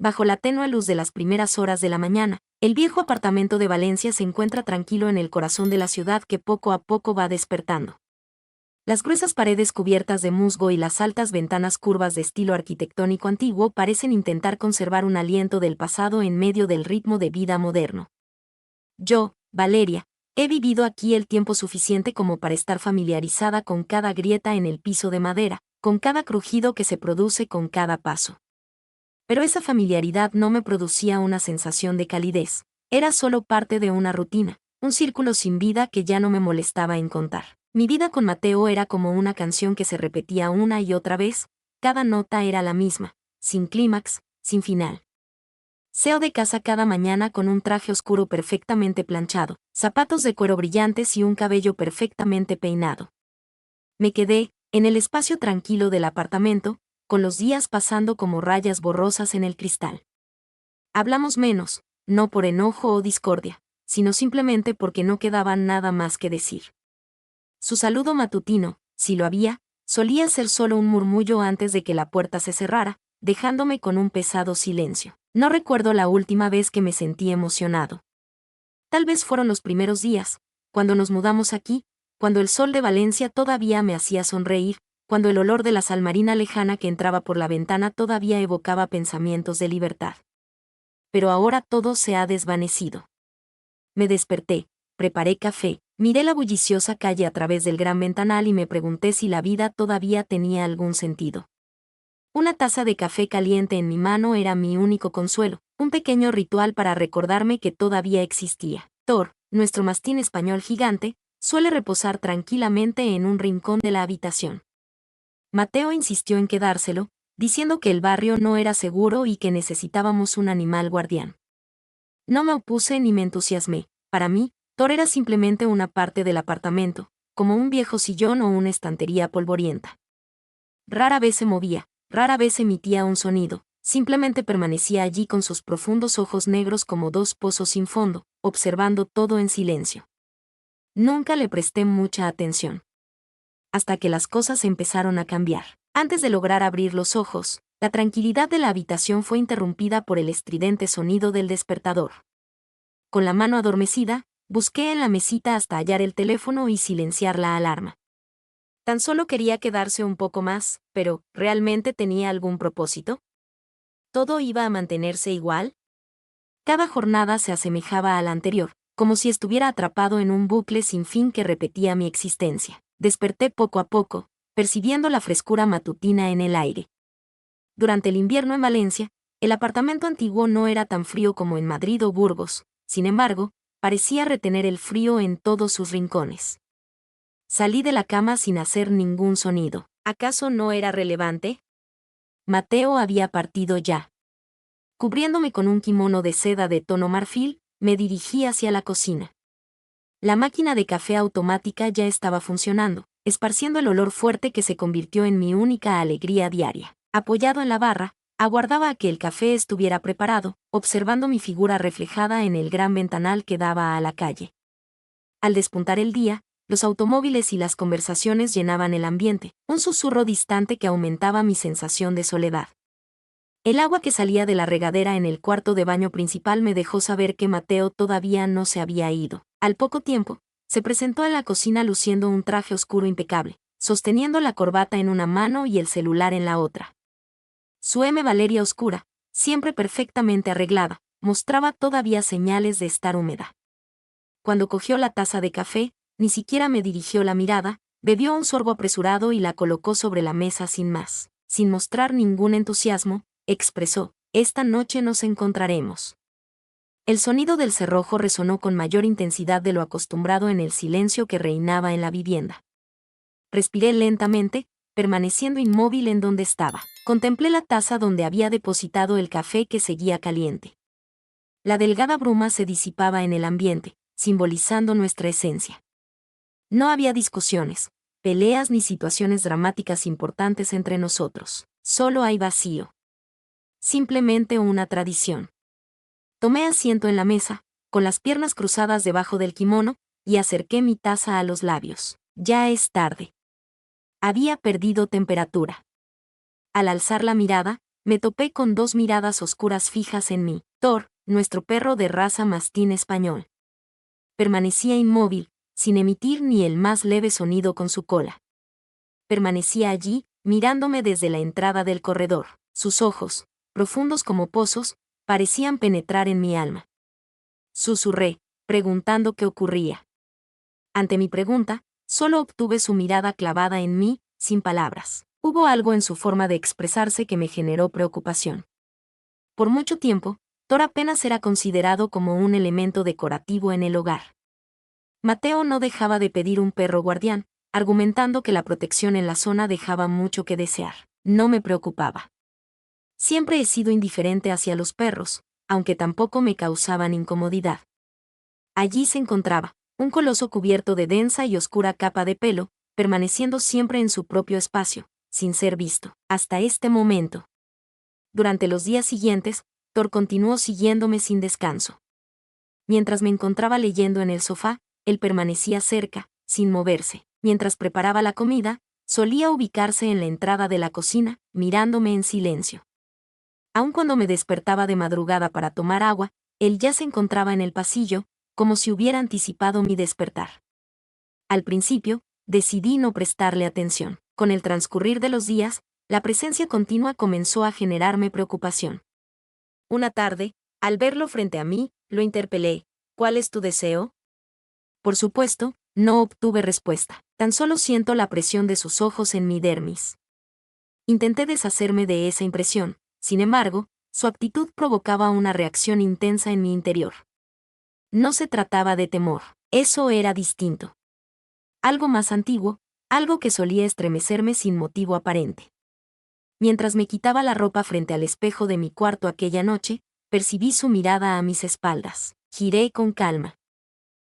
Bajo la tenue luz de las primeras horas de la mañana, el viejo apartamento de Valencia se encuentra tranquilo en el corazón de la ciudad que poco a poco va despertando. Las gruesas paredes cubiertas de musgo y las altas ventanas curvas de estilo arquitectónico antiguo parecen intentar conservar un aliento del pasado en medio del ritmo de vida moderno. Yo, Valeria, he vivido aquí el tiempo suficiente como para estar familiarizada con cada grieta en el piso de madera, con cada crujido que se produce con cada paso. Pero esa familiaridad no me producía una sensación de calidez, era solo parte de una rutina, un círculo sin vida que ya no me molestaba en contar. Mi vida con Mateo era como una canción que se repetía una y otra vez, cada nota era la misma, sin clímax, sin final. Seo de casa cada mañana con un traje oscuro perfectamente planchado, zapatos de cuero brillantes y un cabello perfectamente peinado. Me quedé, en el espacio tranquilo del apartamento, con los días pasando como rayas borrosas en el cristal. Hablamos menos, no por enojo o discordia, sino simplemente porque no quedaba nada más que decir. Su saludo matutino, si lo había, solía ser solo un murmullo antes de que la puerta se cerrara, dejándome con un pesado silencio. No recuerdo la última vez que me sentí emocionado. Tal vez fueron los primeros días, cuando nos mudamos aquí, cuando el sol de Valencia todavía me hacía sonreír, cuando el olor de la sal marina lejana que entraba por la ventana todavía evocaba pensamientos de libertad. Pero ahora todo se ha desvanecido. Me desperté, preparé café, miré la bulliciosa calle a través del gran ventanal y me pregunté si la vida todavía tenía algún sentido. Una taza de café caliente en mi mano era mi único consuelo, un pequeño ritual para recordarme que todavía existía. Thor, nuestro mastín español gigante, suele reposar tranquilamente en un rincón de la habitación. Mateo insistió en quedárselo, diciendo que el barrio no era seguro y que necesitábamos un animal guardián. No me opuse ni me entusiasmé. Para mí, Thor era simplemente una parte del apartamento, como un viejo sillón o una estantería polvorienta. Rara vez se movía, rara vez emitía un sonido, simplemente permanecía allí con sus profundos ojos negros como dos pozos sin fondo, observando todo en silencio. Nunca le presté mucha atención. Hasta que las cosas empezaron a cambiar. Antes de lograr abrir los ojos, la tranquilidad de la habitación fue interrumpida por el estridente sonido del despertador. Con la mano adormecida, busqué en la mesita hasta hallar el teléfono y silenciar la alarma. Tan solo quería quedarse un poco más, pero ¿realmente tenía algún propósito? ¿Todo iba a mantenerse igual? Cada jornada se asemejaba a la anterior, como si estuviera atrapado en un bucle sin fin que repetía mi existencia. Desperté poco a poco, percibiendo la frescura matutina en el aire. Durante el invierno en Valencia, el apartamento antiguo no era tan frío como en Madrid o Burgos, sin embargo, parecía retener el frío en todos sus rincones. Salí de la cama sin hacer ningún sonido. ¿Acaso no era relevante? Mateo había partido ya. Cubriéndome con un kimono de seda de tono marfil, me dirigí hacia la cocina. La máquina de café automática ya estaba funcionando, esparciendo el olor fuerte que se convirtió en mi única alegría diaria. Apoyado en la barra, aguardaba a que el café estuviera preparado, observando mi figura reflejada en el gran ventanal que daba a la calle. Al despuntar el día, los automóviles y las conversaciones llenaban el ambiente, un susurro distante que aumentaba mi sensación de soledad. El agua que salía de la regadera en el cuarto de baño principal me dejó saber que Mateo todavía no se había ido. Al poco tiempo, se presentó en la cocina luciendo un traje oscuro impecable, sosteniendo la corbata en una mano y el celular en la otra. Su Valeria oscura, siempre perfectamente arreglada, mostraba todavía señales de estar húmeda. Cuando cogió la taza de café, ni siquiera me dirigió la mirada, bebió un sorbo apresurado y la colocó sobre la mesa sin más. Sin mostrar ningún entusiasmo, expresó: «Esta noche nos encontraremos». El sonido del cerrojo resonó con mayor intensidad de lo acostumbrado en el silencio que reinaba en la vivienda. Respiré lentamente, permaneciendo inmóvil en donde estaba. Contemplé la taza donde había depositado el café que seguía caliente. La delgada bruma se disipaba en el ambiente, simbolizando nuestra esencia. No había discusiones, peleas ni situaciones dramáticas importantes entre nosotros. Solo hay vacío. Simplemente una tradición. Tomé asiento en la mesa, con las piernas cruzadas debajo del kimono, y acerqué mi taza a los labios. Ya es tarde. Había perdido temperatura. Al alzar la mirada, Me topé con dos miradas oscuras fijas en mí. Thor, nuestro perro de raza mastín español. Permanecía inmóvil, sin emitir ni el más leve sonido con su cola. Permanecía allí, mirándome desde la entrada del corredor. Sus ojos, profundos como pozos, parecían penetrar en mi alma. Susurré, preguntando qué ocurría. Ante mi pregunta, solo obtuve su mirada clavada en mí, sin palabras. Hubo algo en su forma de expresarse que me generó preocupación. Por mucho tiempo, Thor apenas era considerado como un elemento decorativo en el hogar. Mateo no dejaba de pedir un perro guardián, argumentando que la protección en la zona dejaba mucho que desear. No me preocupaba. Siempre he sido indiferente hacia los perros, aunque tampoco me causaban incomodidad. Allí se encontraba, un coloso cubierto de densa y oscura capa de pelo, permaneciendo siempre en su propio espacio, sin ser visto, hasta este momento. Durante los días siguientes, Thor continuó siguiéndome sin descanso. Mientras me encontraba leyendo en el sofá, él permanecía cerca, sin moverse. Mientras preparaba la comida, solía ubicarse en la entrada de la cocina, mirándome en silencio. Aun cuando me despertaba de madrugada para tomar agua, él ya se encontraba en el pasillo, como si hubiera anticipado mi despertar. Al principio, decidí no prestarle atención. Con el transcurrir de los días, la presencia continua comenzó a generarme preocupación. Una tarde, al verlo frente a mí, lo interpelé: ¿cuál es tu deseo? Por supuesto, no obtuve respuesta. Tan solo siento la presión de sus ojos en mi dermis. Intenté deshacerme de esa impresión, sin embargo, su actitud provocaba una reacción intensa en mi interior. No se trataba de temor, eso era distinto. Algo más antiguo, algo que solía estremecerme sin motivo aparente. Mientras me quitaba la ropa frente al espejo de mi cuarto aquella noche, percibí su mirada a mis espaldas. Giré con calma.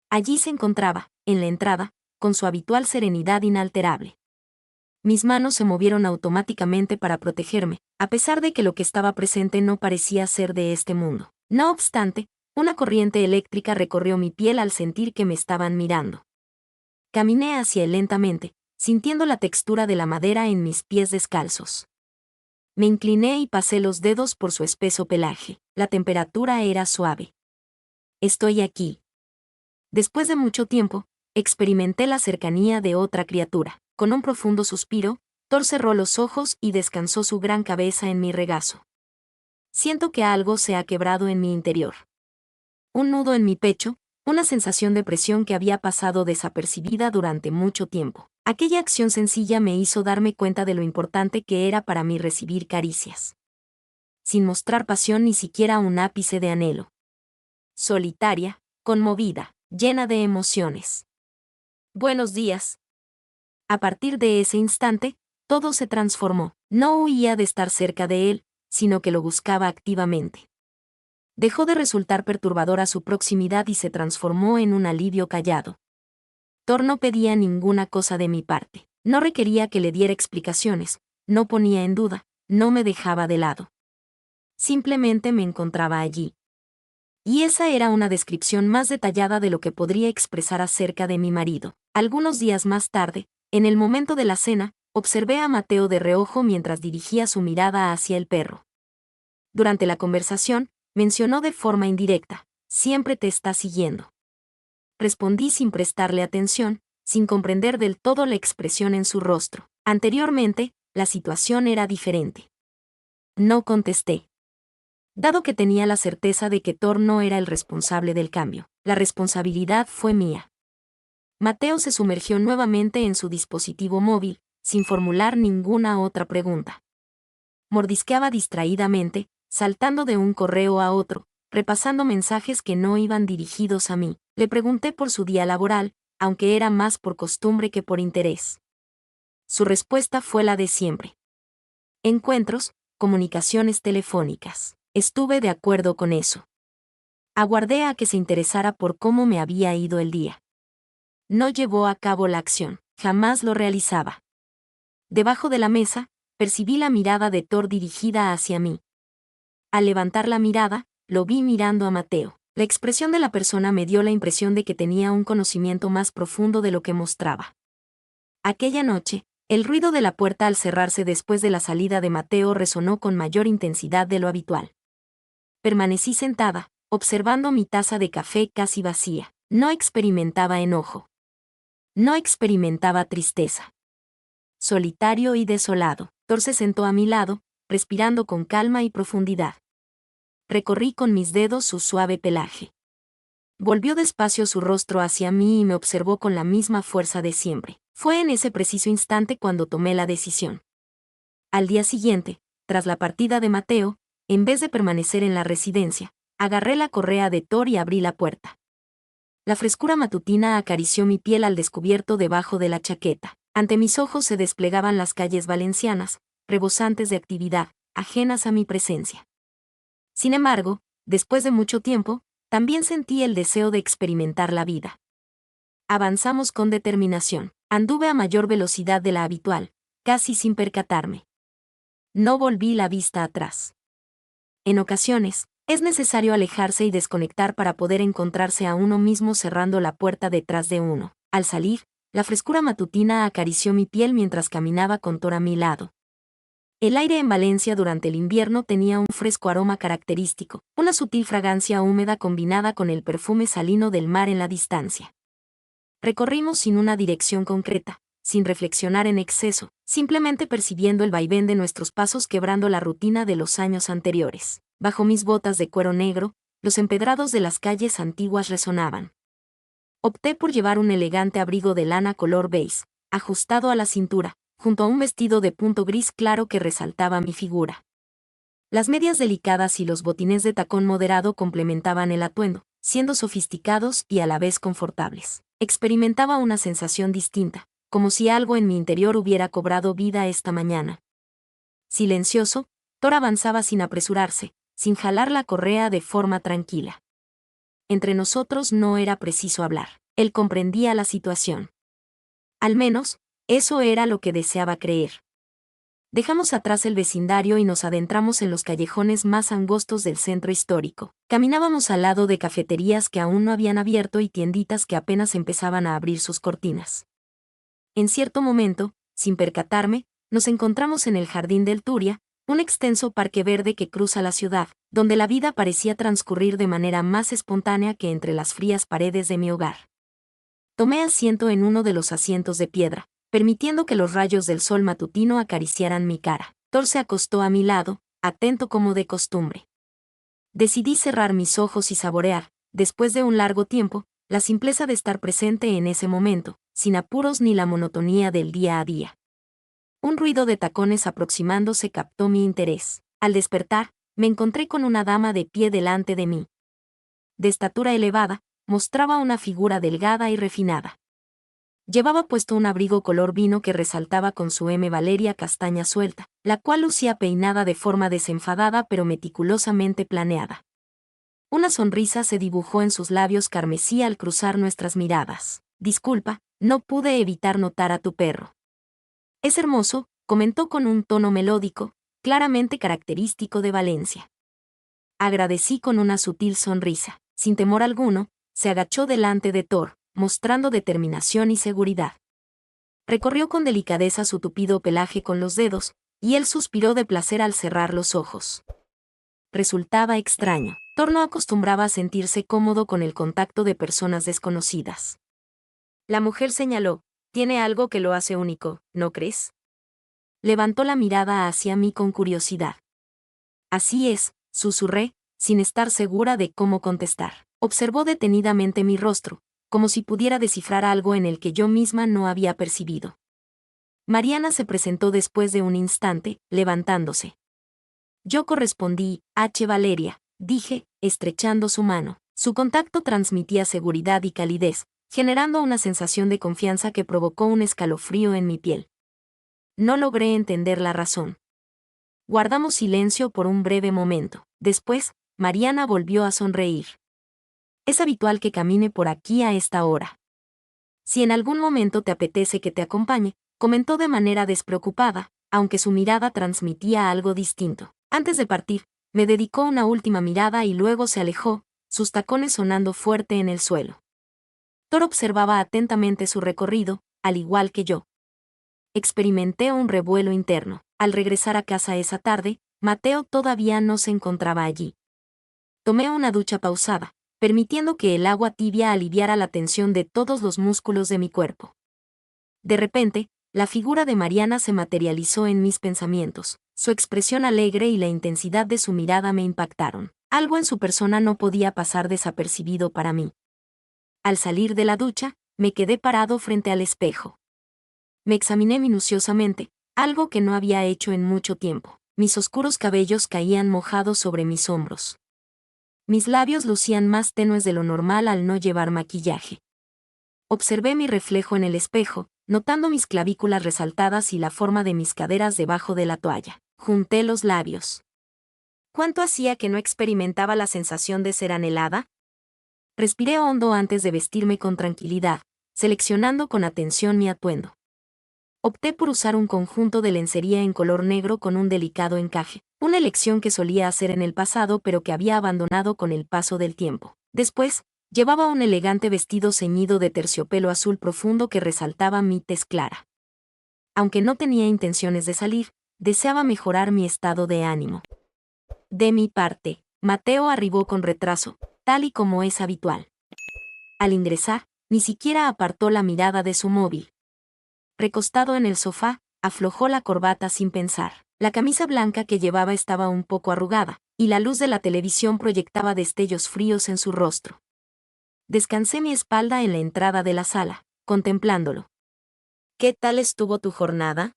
Allí se encontraba, en la entrada, con su habitual serenidad inalterable. Mis manos se movieron automáticamente para protegerme, a pesar de que lo que estaba presente no parecía ser de este mundo. No obstante, una corriente eléctrica recorrió mi piel al sentir que me estaban mirando. Caminé hacia él lentamente, sintiendo la textura de la madera en mis pies descalzos. Me incliné y pasé los dedos por su espeso pelaje. La temperatura era suave. Estoy aquí. Después de mucho tiempo, experimenté la cercanía de otra criatura. Con un profundo suspiro, Thor cerró los ojos y descansó su gran cabeza en mi regazo. Siento que algo se ha quebrado en mi interior. Un nudo en mi pecho, una sensación de presión que había pasado desapercibida durante mucho tiempo. Aquella acción sencilla me hizo darme cuenta de lo importante que era para mí recibir caricias. Sin mostrar pasión ni siquiera un ápice de anhelo. Solitaria, conmovida, llena de emociones. Buenos días. A partir de ese instante, todo se transformó. No huía de estar cerca de él, sino que lo buscaba activamente. Dejó de resultar perturbadora su proximidad y se transformó en un alivio callado. Thor no pedía ninguna cosa de mi parte. No requería que le diera explicaciones, no ponía en duda, no me dejaba de lado. Simplemente me encontraba allí. Y esa era una descripción más detallada de lo que podría expresar acerca de mi marido. Algunos días más tarde, en el momento de la cena, observé a Mateo de reojo mientras dirigía su mirada hacia el perro. Durante la conversación, mencionó de forma indirecta: siempre te está siguiendo. Respondí sin prestarle atención, sin comprender del todo la expresión en su rostro. Anteriormente, la situación era diferente. No contesté. Dado que tenía la certeza de que Thor no era el responsable del cambio, la responsabilidad fue mía. Mateo se sumergió nuevamente en su dispositivo móvil, sin formular ninguna otra pregunta. Mordisqueaba distraídamente, saltando de un correo a otro, repasando mensajes que no iban dirigidos a mí. Le pregunté por su día laboral, aunque era más por costumbre que por interés. Su respuesta fue la de siempre. Encuentros, comunicaciones telefónicas. Estuve de acuerdo con eso. Aguardé a que se interesara por cómo me había ido el día. No llevó a cabo la acción, jamás lo realizaba. Debajo de la mesa, percibí la mirada de Thor dirigida hacia mí. Al levantar la mirada, lo vi mirando a Mateo. La expresión de la persona me dio la impresión de que tenía un conocimiento más profundo de lo que mostraba. Aquella noche, El ruido de la puerta al cerrarse después de la salida de Mateo resonó con mayor intensidad de lo habitual. Permanecí sentada, observando mi taza de café casi vacía. No experimentaba enojo. No experimentaba tristeza. Solitario y desolado, Thor se sentó a mi lado, respirando con calma y profundidad. Recorrí con mis dedos su suave pelaje. Volvió despacio su rostro hacia mí y me observó con la misma fuerza de siempre. Fue en ese preciso instante cuando tomé la decisión. Al día siguiente, tras la partida de Mateo, en vez de permanecer en la residencia, agarré la correa de Thor y abrí la puerta. La frescura matutina acarició mi piel al descubierto debajo de la chaqueta. Ante mis ojos se desplegaban las calles valencianas, rebosantes de actividad, ajenas a mi presencia. Sin embargo, después de mucho tiempo, también sentí el deseo de experimentar la vida. Avanzamos con determinación. Anduve a mayor velocidad de la habitual, casi sin percatarme. No volví la vista atrás. En ocasiones, es necesario alejarse y desconectar para poder encontrarse a uno mismo cerrando la puerta detrás de uno. Al salir, la frescura matutina acarició mi piel mientras caminaba con Thor a mi lado. El aire en Valencia durante el invierno tenía un fresco aroma característico, una sutil fragancia húmeda combinada con el perfume salino del mar en la distancia. Recorrimos sin una dirección concreta, sin reflexionar en exceso, simplemente percibiendo el vaivén de nuestros pasos quebrando la rutina de los años anteriores. Bajo mis botas de cuero negro, los empedrados de las calles antiguas resonaban. Opté por llevar un elegante abrigo de lana color beige, ajustado a la cintura, junto a un vestido de punto gris claro que resaltaba mi figura. Las medias delicadas y los botines de tacón moderado complementaban el atuendo, siendo sofisticados y a la vez confortables. Experimentaba una sensación distinta, como si algo en mi interior hubiera cobrado vida esta mañana. Silencioso, Thor avanzaba sin apresurarse, sin jalar la correa de forma tranquila. Entre nosotros no era preciso hablar. Él comprendía la situación. Al menos, eso era lo que deseaba creer. Dejamos atrás el vecindario y nos adentramos en los callejones más angostos del centro histórico. Caminábamos al lado de cafeterías que aún no habían abierto y tienditas que apenas empezaban a abrir sus cortinas. En cierto momento, sin percatarme, nos encontramos en el jardín del Turia, un extenso parque verde que cruza la ciudad, donde la vida parecía transcurrir de manera más espontánea que entre las frías paredes de mi hogar. Tomé asiento en uno de los asientos de piedra, permitiendo que los rayos del sol matutino acariciaran mi cara. Thor se acostó a mi lado, atento como de costumbre. Decidí cerrar mis ojos y saborear, después de un largo tiempo, la simpleza de estar presente en ese momento, sin apuros ni la monotonía del día a día. Un ruido de tacones aproximándose captó mi interés. Al despertar, me encontré con una dama de pie delante de mí. De estatura elevada, mostraba una figura delgada y refinada. Llevaba puesto un abrigo color vino que resaltaba con su Valeria castaña suelta, la cual lucía peinada de forma desenfadada pero meticulosamente planeada. Una sonrisa se dibujó en sus labios carmesí al cruzar nuestras miradas. Disculpa, no pude evitar notar a tu perro. Es hermoso, comentó con un tono melódico, claramente característico de Valencia. Agradecí con una sutil sonrisa. Sin temor alguno, se agachó delante de Thor, mostrando determinación y seguridad. Recorrió con delicadeza su tupido pelaje con los dedos, y él suspiró de placer al cerrar los ojos. Resultaba extraño. Thor no acostumbraba a sentirse cómodo con el contacto de personas desconocidas. La mujer señaló, tiene algo que lo hace único, ¿no crees? Levantó la mirada hacia mí con curiosidad. Así es, susurré, sin estar segura de cómo contestar. Observó detenidamente mi rostro, como si pudiera descifrar algo en el que yo misma no había percibido. Mariana se presentó después de un instante, levantándose. Yo correspondí, Valeria, dije, estrechando su mano. Su contacto transmitía seguridad y calidez, generando una sensación de confianza que provocó un escalofrío en mi piel. No logré entender la razón. Guardamos silencio por un breve momento. Después, Mariana volvió a sonreír. Es habitual que camine por aquí a esta hora. Si en algún momento te apetece que te acompañe, comentó de manera despreocupada, aunque su mirada transmitía algo distinto. Antes de partir, me dedicó una última mirada y luego se alejó, sus tacones sonando fuerte en el suelo. Thor observaba atentamente su recorrido, al igual que yo. experimenté un revuelo interno. Al regresar a casa esa tarde, Mateo todavía no se encontraba allí. Tomé una ducha pausada, permitiendo que el agua tibia aliviara la tensión de todos los músculos de mi cuerpo. De repente, la figura de Mariana se materializó en mis pensamientos. Su expresión alegre y la intensidad de su mirada me impactaron. Algo en su persona no podía pasar desapercibido para mí. Al salir de la ducha, me quedé parado frente al espejo. Me examiné minuciosamente, algo que no había hecho en mucho tiempo. Mis oscuros cabellos caían mojados sobre mis hombros. Mis labios lucían más tenues de lo normal al no llevar maquillaje. Observé mi reflejo en el espejo, notando mis clavículas resaltadas y la forma de mis caderas debajo de la toalla. Junté los labios. ¿Cuánto hacía que no experimentaba la sensación de ser anhelada? Respiré hondo antes de vestirme con tranquilidad, seleccionando con atención mi atuendo. Opté por usar un conjunto de lencería en color negro con un delicado encaje, una elección que solía hacer en el pasado pero que había abandonado con el paso del tiempo. Después, llevaba un elegante vestido ceñido de terciopelo azul profundo que resaltaba mi tez clara. Aunque no tenía intenciones de salir, deseaba mejorar mi estado de ánimo. De mi parte, Mateo arribó con retraso, tal y como es habitual. Al ingresar, ni siquiera apartó la mirada de su móvil. Recostado en el sofá, aflojó la corbata sin pensar. La camisa blanca que llevaba estaba un poco arrugada, y la luz de la televisión proyectaba destellos fríos en su rostro. Descansé mi espalda en la entrada de la sala, contemplándolo. ¿Qué tal estuvo tu jornada?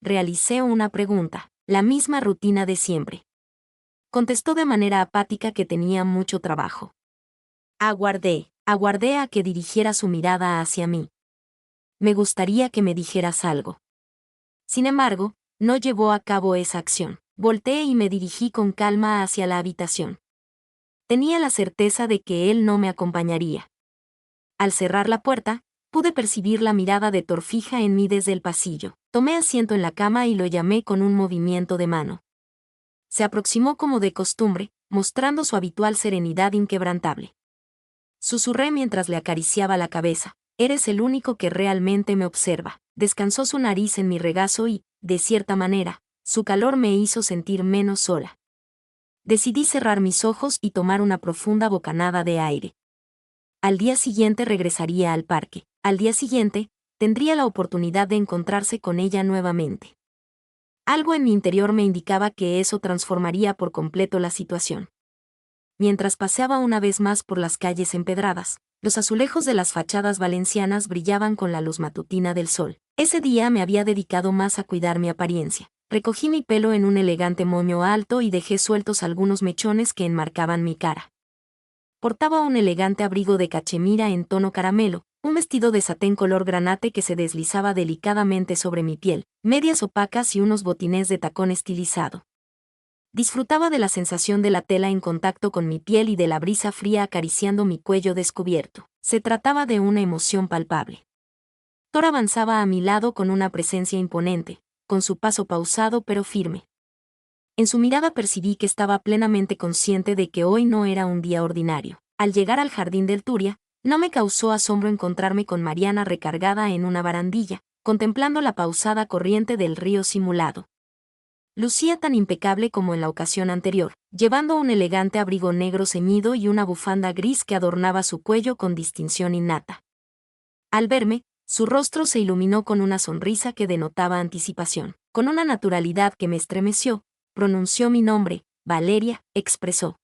Realicé una pregunta, la misma rutina de siempre. Contestó de manera apática que tenía mucho trabajo. Aguardé a que dirigiera su mirada hacia mí. Me gustaría que me dijeras algo. Sin embargo, no llevó a cabo esa acción. Volteé y me dirigí con calma hacia la habitación. Tenía la certeza de que él no me acompañaría. Al cerrar la puerta, pude percibir la mirada de Thor fija en mí desde el pasillo. Tomé asiento en la cama y lo llamé con un movimiento de mano. Se aproximó como de costumbre, mostrando su habitual serenidad inquebrantable. Susurré mientras le acariciaba la cabeza. Eres el único que realmente me observa. Descansó su nariz en mi regazo y, de cierta manera, su calor me hizo sentir menos sola. Decidí cerrar mis ojos y tomar una profunda bocanada de aire. Al día siguiente regresaría al parque. Al día siguiente, tendría la oportunidad de encontrarse con ella nuevamente. Algo en mi interior me indicaba que eso transformaría por completo la situación. Mientras paseaba una vez más por las calles empedradas, los azulejos de las fachadas valencianas brillaban con la luz matutina del sol. Ese día me había dedicado más a cuidar mi apariencia. Recogí mi pelo en un elegante moño alto y dejé sueltos algunos mechones que enmarcaban mi cara. Portaba un elegante abrigo de cachemira en tono caramelo, un vestido de satén color granate que se deslizaba delicadamente sobre mi piel, medias opacas y unos botines de tacón estilizado. Disfrutaba de la sensación de la tela en contacto con mi piel y de la brisa fría acariciando mi cuello descubierto. Se trataba de una emoción palpable. Thor avanzaba a mi lado con una presencia imponente, con su paso pausado pero firme. En su mirada percibí que estaba plenamente consciente de que hoy no era un día ordinario. Al llegar al jardín del Turia, no me causó asombro encontrarme con Mariana recargada en una barandilla, contemplando la pausada corriente del río simulado. Lucía tan impecable como en la ocasión anterior, llevando un elegante abrigo negro ceñido y una bufanda gris que adornaba su cuello con distinción innata. Al verme, su rostro se iluminó con una sonrisa que denotaba anticipación. Con una naturalidad que me estremeció, pronunció mi nombre. Valeria, expresó.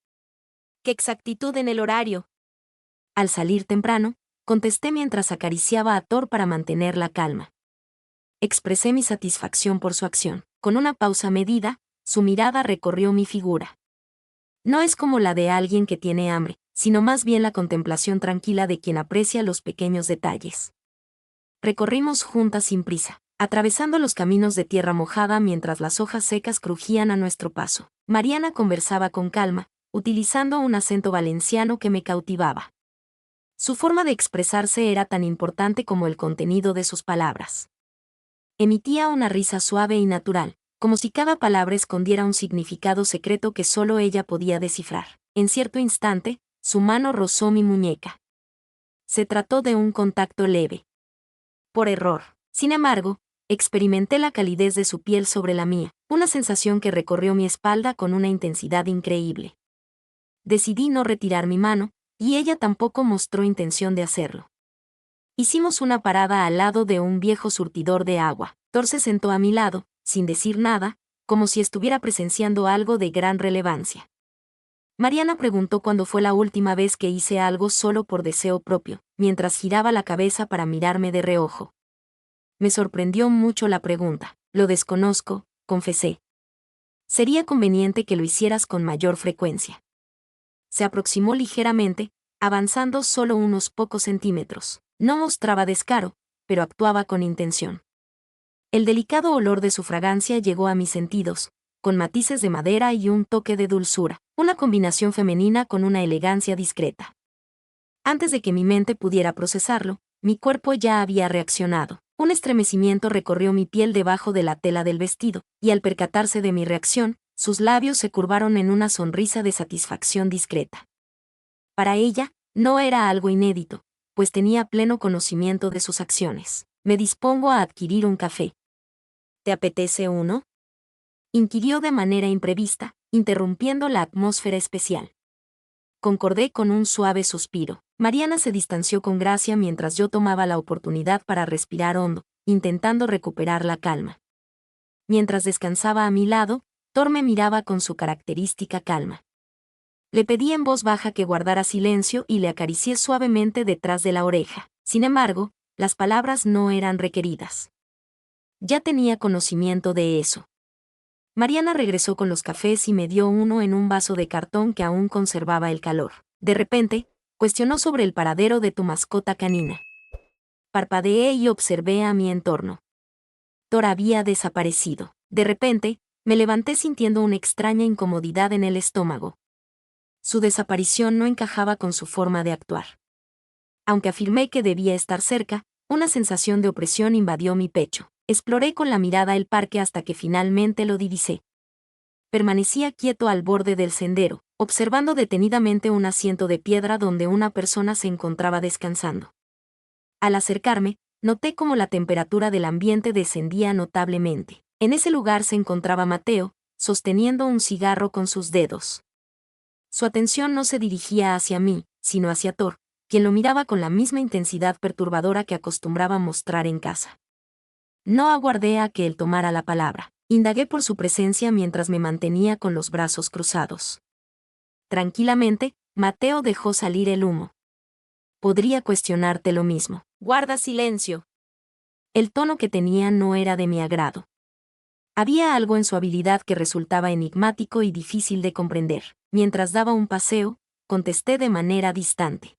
¡Qué exactitud en el horario! Al salir temprano, contesté mientras acariciaba a Thor para mantener la calma. Expresé mi satisfacción por su acción. Con una pausa medida, su mirada recorrió mi figura. No es como la de alguien que tiene hambre, sino más bien la contemplación tranquila de quien aprecia los pequeños detalles. Recorrimos juntas sin prisa, atravesando los caminos de tierra mojada mientras las hojas secas crujían a nuestro paso. Mariana conversaba con calma, utilizando un acento valenciano que me cautivaba. Su forma de expresarse era tan importante como el contenido de sus palabras. Emitía una risa suave y natural, como si cada palabra escondiera un significado secreto que solo ella podía descifrar. En cierto instante, su mano rozó mi muñeca. Se trató de un contacto leve. Por error. Sin embargo, Experimenté la calidez de su piel sobre la mía, una sensación que recorrió mi espalda con una intensidad increíble. Decidí no retirar mi mano, y ella tampoco mostró intención de hacerlo. Hicimos una parada al lado de un viejo surtidor de agua. Thor se sentó a mi lado, sin decir nada, como si estuviera presenciando algo de gran relevancia. Mariana preguntó cuándo fue la última vez que hice algo solo por deseo propio, mientras giraba la cabeza para mirarme de reojo. Me sorprendió mucho la pregunta. Lo desconozco, confesé. Sería conveniente que lo hicieras con mayor frecuencia. Se aproximó ligeramente, avanzando solo unos pocos centímetros. No mostraba descaro, pero actuaba con intención. El delicado olor de su fragancia llegó a mis sentidos, con matices de madera y un toque de dulzura, una combinación femenina con una elegancia discreta. Antes de que mi mente pudiera procesarlo, mi cuerpo ya había reaccionado. Un estremecimiento recorrió mi piel debajo de la tela del vestido, y al percatarse de mi reacción, sus labios se curvaron en una sonrisa de satisfacción discreta. Para ella, no era algo inédito, pues tenía pleno conocimiento de sus acciones. Me dispongo a adquirir un café. ¿Te apetece uno?, inquirió de manera imprevista, interrumpiendo la atmósfera especial. Concordé con un suave suspiro. Mariana se distanció con gracia mientras yo tomaba la oportunidad para respirar hondo, intentando recuperar la calma. Mientras descansaba a mi lado, Thor me miraba con su característica calma. Le pedí en voz baja que guardara silencio y le acaricié suavemente detrás de la oreja. Sin embargo, las palabras no eran requeridas. Ya tenía conocimiento de eso. Mariana regresó con los cafés y me dio uno en un vaso de cartón que aún conservaba el calor. De repente, cuestionó sobre el paradero de tu mascota canina. Parpadeé y observé a mi entorno. Thor había desaparecido. De repente, me levanté sintiendo una extraña incomodidad en el estómago. Su desaparición no encajaba con su forma de actuar. Aunque afirmé que debía estar cerca, una sensación de opresión invadió mi pecho. Exploré con la mirada el parque hasta que finalmente lo divisé. Permanecía quieto al borde del sendero, observando detenidamente un asiento de piedra donde una persona se encontraba descansando. Al acercarme, noté cómo la temperatura del ambiente descendía notablemente. En ese lugar se encontraba Mateo, sosteniendo un cigarro con sus dedos. Su atención no se dirigía hacia mí, sino hacia Thor, quien lo miraba con la misma intensidad perturbadora que acostumbraba mostrar en casa. No aguardé a que él tomara la palabra. Indagué por su presencia mientras me mantenía con los brazos cruzados. Tranquilamente, Mateo dejó salir el humo. Podría cuestionarte lo mismo. Guarda silencio. El tono que tenía no era de mi agrado. Había algo en su habilidad que resultaba enigmático y difícil de comprender. Mientras daba un paseo, contesté de manera distante.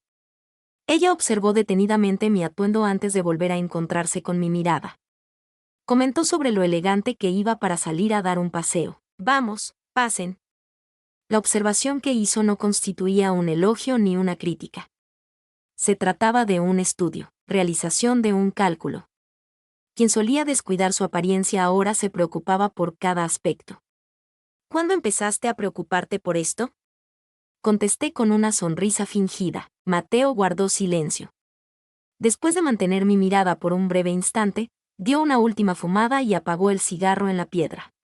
Ella observó detenidamente mi atuendo antes de volver a encontrarse con mi mirada. Comentó sobre lo elegante que iba para salir a dar un paseo. Vamos, pasen. La observación que hizo no constituía un elogio ni una crítica. Se trataba de un estudio, realización de un cálculo. Quien solía descuidar su apariencia ahora se preocupaba por cada aspecto. ¿Cuándo empezaste a preocuparte por esto?, contesté con una sonrisa fingida. Mateo guardó silencio. Después de mantener mi mirada por un breve instante, dio una última fumada y apagó el cigarro en la piedra.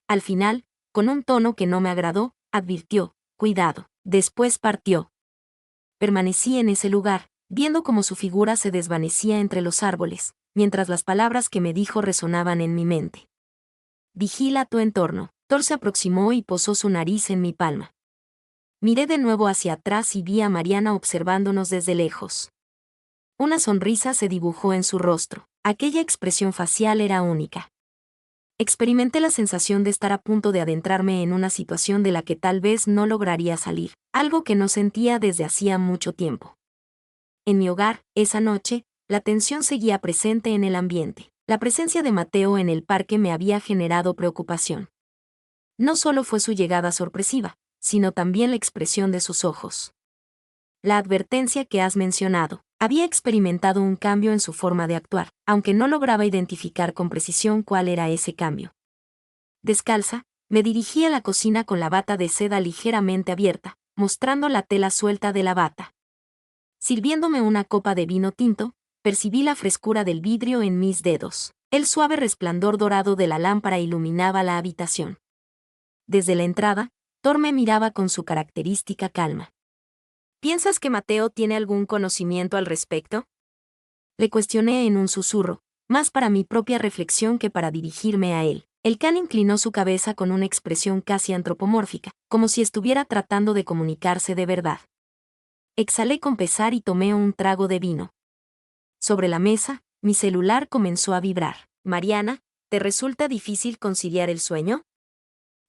Al final, con un tono que no me agradó, advirtió: cuidado. Después partió. Permanecí en ese lugar, viendo cómo su figura se desvanecía entre los árboles, mientras las palabras que me dijo resonaban en mi mente. Vigila tu entorno. Thor se aproximó y posó su nariz en mi palma. Miré de nuevo hacia atrás y vi a Mariana observándonos desde lejos. Una sonrisa se dibujó en su rostro. Aquella expresión facial era única. Experimenté la sensación de estar a punto de adentrarme en una situación de la que tal vez no lograría salir, algo que no sentía desde hacía mucho tiempo. En mi hogar, esa noche, la tensión seguía presente en el ambiente. La presencia de Mateo en el parque me había generado preocupación. No solo fue su llegada sorpresiva, sino también la expresión de sus ojos. La advertencia que has mencionado. Había experimentado un cambio en su forma de actuar, aunque no lograba identificar con precisión cuál era ese cambio. Descalza, me dirigí a la cocina con la bata de seda ligeramente abierta, mostrando la tela suelta de la bata. Sirviéndome una copa de vino tinto, percibí la frescura del vidrio en mis dedos. El suave resplandor dorado de la lámpara iluminaba la habitación. Desde la entrada, Thor me miraba con su característica calma. ¿Piensas que Mateo tiene algún conocimiento al respecto? Le cuestioné en un susurro, más para mi propia reflexión que para dirigirme a él. El can inclinó su cabeza con una expresión casi antropomórfica, como si estuviera tratando de comunicarse de verdad. Exhalé con pesar y tomé un trago de vino. Sobre la mesa, mi celular comenzó a vibrar. Mariana, ¿te resulta difícil conciliar el sueño?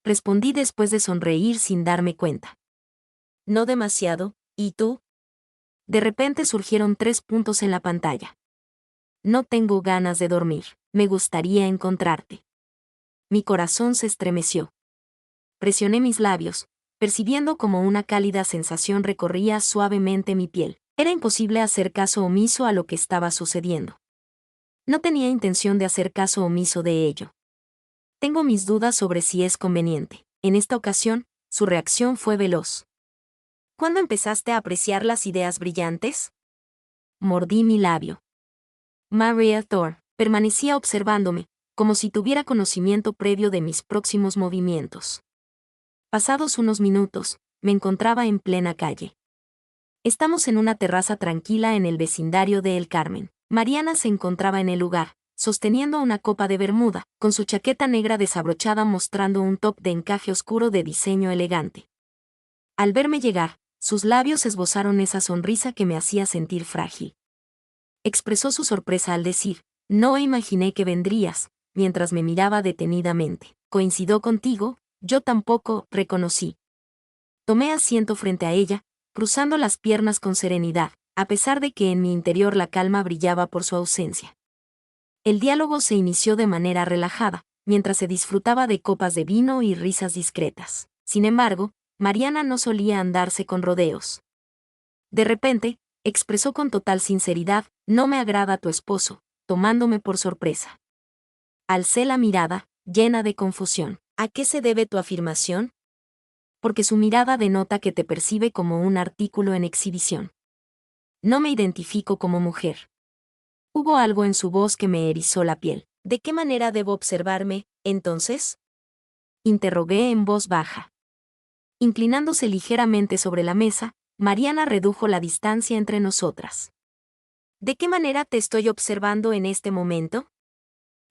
Respondí después de sonreír sin darme cuenta. No demasiado, ¿y tú? De repente surgieron 3 puntos en la pantalla. No tengo ganas de dormir, me gustaría encontrarte. Mi corazón se estremeció. Presioné mis labios, percibiendo como una cálida sensación recorría suavemente mi piel. Era imposible hacer caso omiso a lo que estaba sucediendo. No tenía intención de hacer caso omiso de ello. Tengo mis dudas sobre si es conveniente. En esta ocasión, su reacción fue veloz. ¿Cuándo empezaste a apreciar las ideas brillantes? Mordí mi labio. Maria Thor permanecía observándome, como si tuviera conocimiento previo de mis próximos movimientos. Pasados unos minutos, me encontraba en plena calle. Estamos en una terraza tranquila en el vecindario de El Carmen. Mariana se encontraba en el lugar, sosteniendo una copa de bermuda, con su chaqueta negra desabrochada mostrando un top de encaje oscuro de diseño elegante. Al verme llegar, sus labios esbozaron esa sonrisa que me hacía sentir frágil. Expresó su sorpresa al decir, no imaginé que vendrías, mientras me miraba detenidamente. ¿Coincidió contigo? Yo tampoco, reconocí. Tomé asiento frente a ella, cruzando las piernas con serenidad, a pesar de que en mi interior la calma brillaba por su ausencia. El diálogo se inició de manera relajada, mientras se disfrutaba de copas de vino y risas discretas. Sin embargo, Mariana no solía andarse con rodeos. De repente, expresó con total sinceridad, no me agrada tu esposo, tomándome por sorpresa. Alcé la mirada, llena de confusión. ¿A qué se debe tu afirmación? Porque su mirada denota que te percibe como un artículo en exhibición. No me identifico como mujer. Hubo algo en su voz que me erizó la piel. ¿De qué manera debo observarme, entonces? Interrogué en voz baja. Inclinándose ligeramente sobre la mesa, Mariana redujo la distancia entre nosotras. ¿De qué manera te estoy observando en este momento?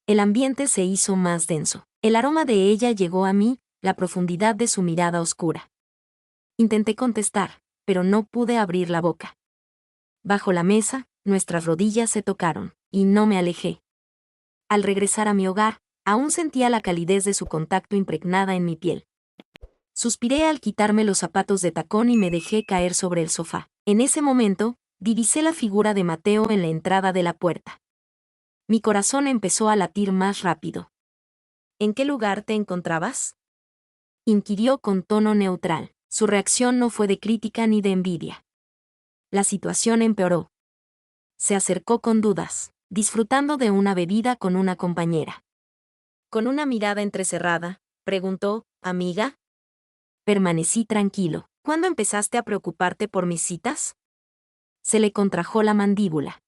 El ambiente se hizo más denso. El aroma de ella llegó a mí, la profundidad de su mirada oscura. Intenté contestar, pero no pude abrir la boca. Bajo la mesa, nuestras rodillas se tocaron, y no me alejé. Al regresar a mi hogar, aún sentía la calidez de su contacto impregnada en mi piel. Suspiré al quitarme los zapatos de tacón y me dejé caer sobre el sofá. En ese momento, divisé la figura de Mateo en la entrada de la puerta. Mi corazón empezó a latir más rápido. ¿En qué lugar te encontrabas? Inquirió con tono neutral. Su reacción no fue de crítica ni de envidia. La situación empeoró. Se acercó con dudas, disfrutando de una bebida con una compañera. Con una mirada entrecerrada, preguntó, ¿amiga? Permanecí tranquilo. ¿Cuándo empezaste a preocuparte por mis citas? Se le contrajo la mandíbula.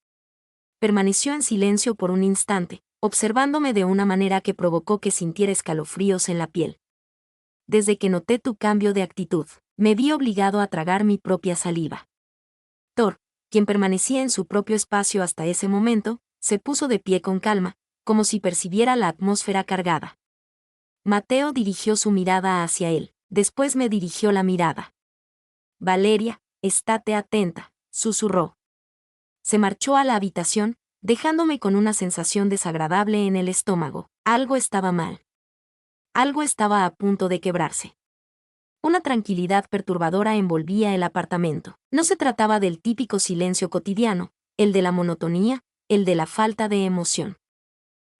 Permaneció en silencio por un instante, observándome de una manera que provocó que sintiera escalofríos en la piel. Desde que noté tu cambio de actitud, me vi obligado a tragar mi propia saliva. Thor, quien permanecía en su propio espacio hasta ese momento, se puso de pie con calma, como si percibiera la atmósfera cargada. Mateo dirigió su mirada hacia él, después me dirigió la mirada. Valeria, estate atenta, susurró. Se marchó a la habitación, dejándome con una sensación desagradable en el estómago. Algo estaba mal. Algo estaba a punto de quebrarse. Una tranquilidad perturbadora envolvía el apartamento. No se trataba del típico silencio cotidiano, el de la monotonía, el de la falta de emoción.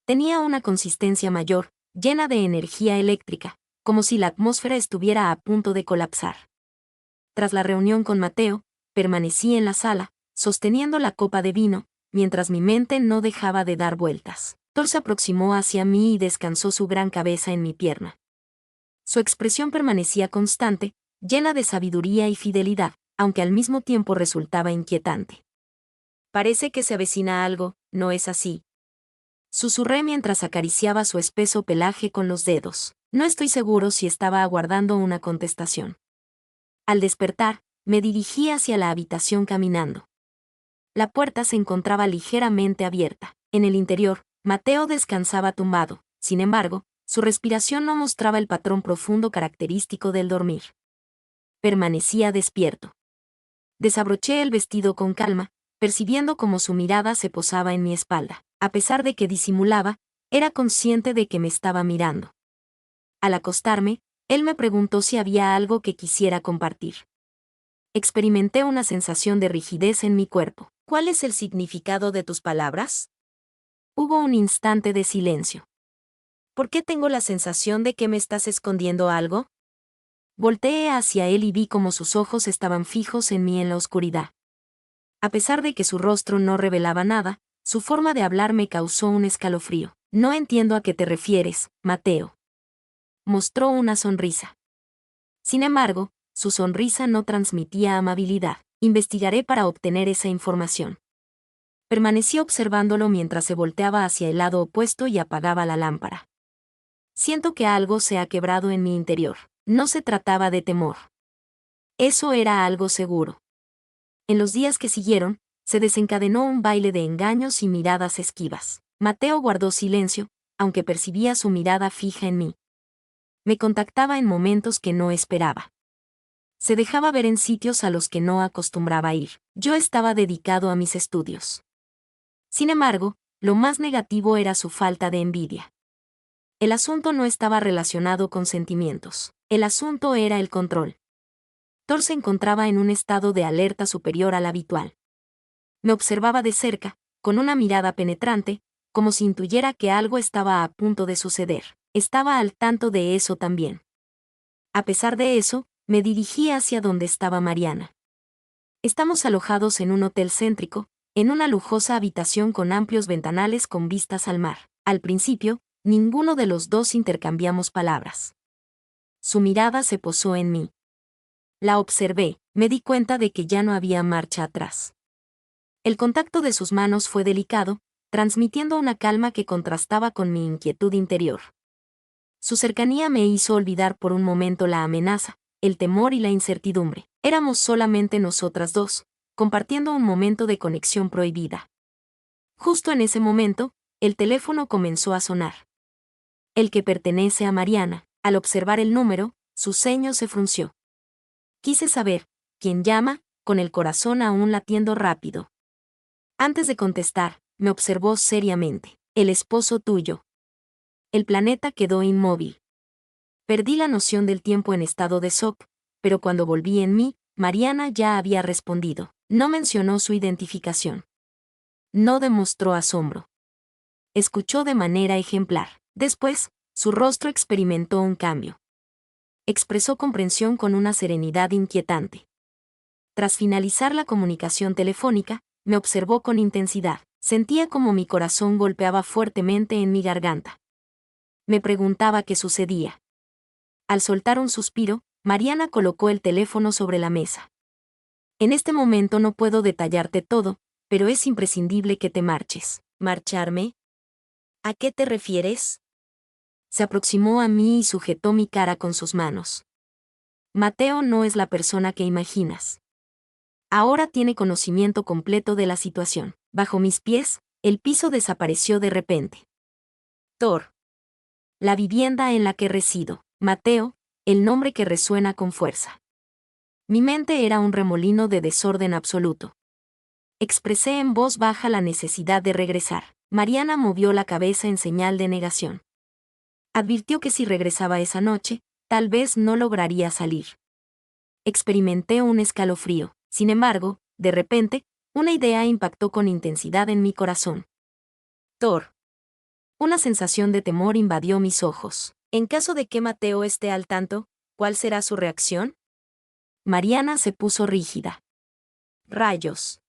Tenía una consistencia mayor, llena de energía eléctrica, como si la atmósfera estuviera a punto de colapsar. Tras la reunión con Mateo, permanecí en la sala, sosteniendo la copa de vino, mientras mi mente no dejaba de dar vueltas. Thor se aproximó hacia mí y descansó su gran cabeza en mi pierna. Su expresión permanecía constante, llena de sabiduría y fidelidad, aunque al mismo tiempo resultaba inquietante. Parece que se avecina algo, ¿no es así? Susurré mientras acariciaba su espeso pelaje con los dedos. No estoy seguro si estaba aguardando una contestación. Al despertar, me dirigí hacia la habitación caminando. La puerta se encontraba ligeramente abierta. En el interior, Mateo descansaba tumbado. Sin embargo, su respiración no mostraba el patrón profundo característico del dormir. Permanecía despierto. Desabroché el vestido con calma, percibiendo cómo su mirada se posaba en mi espalda. A pesar de que disimulaba, era consciente de que me estaba mirando. Al acostarme, él me preguntó si había algo que quisiera compartir. Experimenté una sensación de rigidez en mi cuerpo. ¿Cuál es el significado de tus palabras? Hubo un instante de silencio. ¿Por qué tengo la sensación de que me estás escondiendo algo? Volteé hacia él y vi cómo sus ojos estaban fijos en mí en la oscuridad. A pesar de que su rostro no revelaba nada, su forma de hablar me causó un escalofrío. No entiendo a qué te refieres, Mateo. Mostró una sonrisa. Sin embargo, su sonrisa no transmitía amabilidad. Investigaré para obtener esa información. Permanecí observándolo mientras se volteaba hacia el lado opuesto y apagaba la lámpara. Siento que algo se ha quebrado en mi interior. No se trataba de temor. Eso era algo seguro. En los días que siguieron, se desencadenó un baile de engaños y miradas esquivas. Mateo guardó silencio, aunque percibía su mirada fija en mí. Me contactaba en momentos que no esperaba. Se dejaba ver en sitios a los que no acostumbraba ir. Yo estaba dedicado a mis estudios. Sin embargo, lo más negativo era su falta de envidia. El asunto no estaba relacionado con sentimientos. El asunto era el control. Thor se encontraba en un estado de alerta superior al habitual. Me observaba de cerca, con una mirada penetrante, como si intuyera que algo estaba a punto de suceder. Estaba al tanto de eso también. A pesar de eso, me dirigí hacia donde estaba Mariana. Estamos alojados en un hotel céntrico, en una lujosa habitación con amplios ventanales con vistas al mar. Al principio, ninguno de los dos intercambiamos palabras. Su mirada se posó en mí. La observé, me di cuenta de que ya no había marcha atrás. El contacto de sus manos fue delicado, transmitiendo una calma que contrastaba con mi inquietud interior. Su cercanía me hizo olvidar por un momento la amenaza, el temor y la incertidumbre. Éramos solamente nosotras dos, compartiendo un momento de conexión prohibida. Justo en ese momento, el teléfono comenzó a sonar. El que pertenece a Mariana. Al observar el número, su ceño se frunció. Quise saber, ¿quién llama?, con el corazón aún latiendo rápido. Antes de contestar, me observó seriamente. El esposo tuyo. El planeta quedó inmóvil. Perdí la noción del tiempo en estado de shock, pero cuando volví en mí, Mariana ya había respondido. No mencionó su identificación. No demostró asombro. Escuchó de manera ejemplar. Después, su rostro experimentó un cambio. Expresó comprensión con una serenidad inquietante. Tras finalizar la comunicación telefónica, me observó con intensidad. Sentía como mi corazón golpeaba fuertemente en mi garganta. Me preguntaba qué sucedía. Al soltar un suspiro, Mariana colocó el teléfono sobre la mesa. En este momento no puedo detallarte todo, pero es imprescindible que te marches. ¿Marcharme? ¿A qué te refieres? Se aproximó a mí y sujetó mi cara con sus manos. Mateo no es la persona que imaginas. Ahora tiene conocimiento completo de la situación. Bajo mis pies, el piso desapareció de repente. Thor. La vivienda en la que resido. Mateo, el nombre que resuena con fuerza. Mi mente era un remolino de desorden absoluto. Expresé en voz baja la necesidad de regresar. Mariana movió la cabeza en señal de negación. Advirtió que si regresaba esa noche, tal vez no lograría salir. Experimenté un escalofrío. Sin embargo, de repente, una idea impactó con intensidad en mi corazón. Thor. Una sensación de temor invadió mis ojos. En caso de que Mateo esté al tanto, ¿cuál será su reacción? Mariana se puso rígida. Rayos.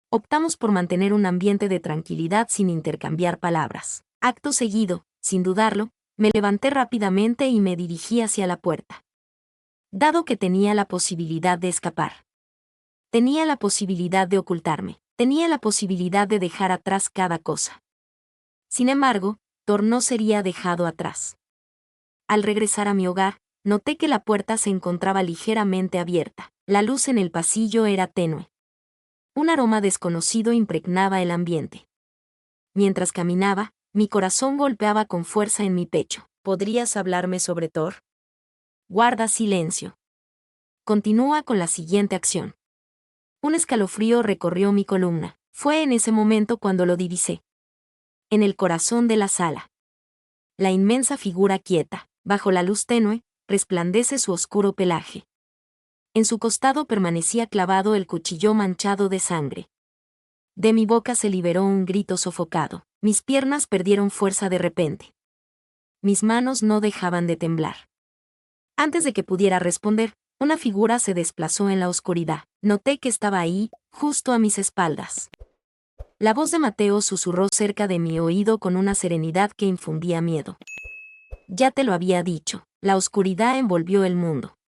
Optamos por mantener un ambiente de tranquilidad sin intercambiar palabras. Acto seguido, sin dudarlo, me levanté rápidamente y me dirigí hacia la puerta. Dado que tenía la posibilidad de escapar. Tenía la posibilidad de ocultarme. Tenía la posibilidad de dejar atrás cada cosa. Sin embargo, Thor no sería dejado atrás. Al regresar a mi hogar, noté que la puerta se encontraba ligeramente abierta. La luz en el pasillo era tenue. Un aroma desconocido impregnaba el ambiente. Mientras caminaba, mi corazón golpeaba con fuerza en mi pecho. ¿Podrías hablarme sobre Thor? Guarda silencio. Continúa con la siguiente acción. Un escalofrío recorrió mi columna. Fue en ese momento cuando lo divisé. En el corazón de la sala. La inmensa figura quieta, bajo la luz tenue, resplandece su oscuro pelaje. En su costado permanecía clavado el cuchillo manchado de sangre. De mi boca se liberó un grito sofocado. Mis piernas perdieron fuerza de repente. Mis manos no dejaban de temblar. Antes de que pudiera responder, una figura se desplazó en la oscuridad. Noté que estaba ahí, justo a mis espaldas. La voz de Mateo susurró cerca de mi oído con una serenidad que infundía miedo. Ya te lo había dicho, la oscuridad envolvió el mundo.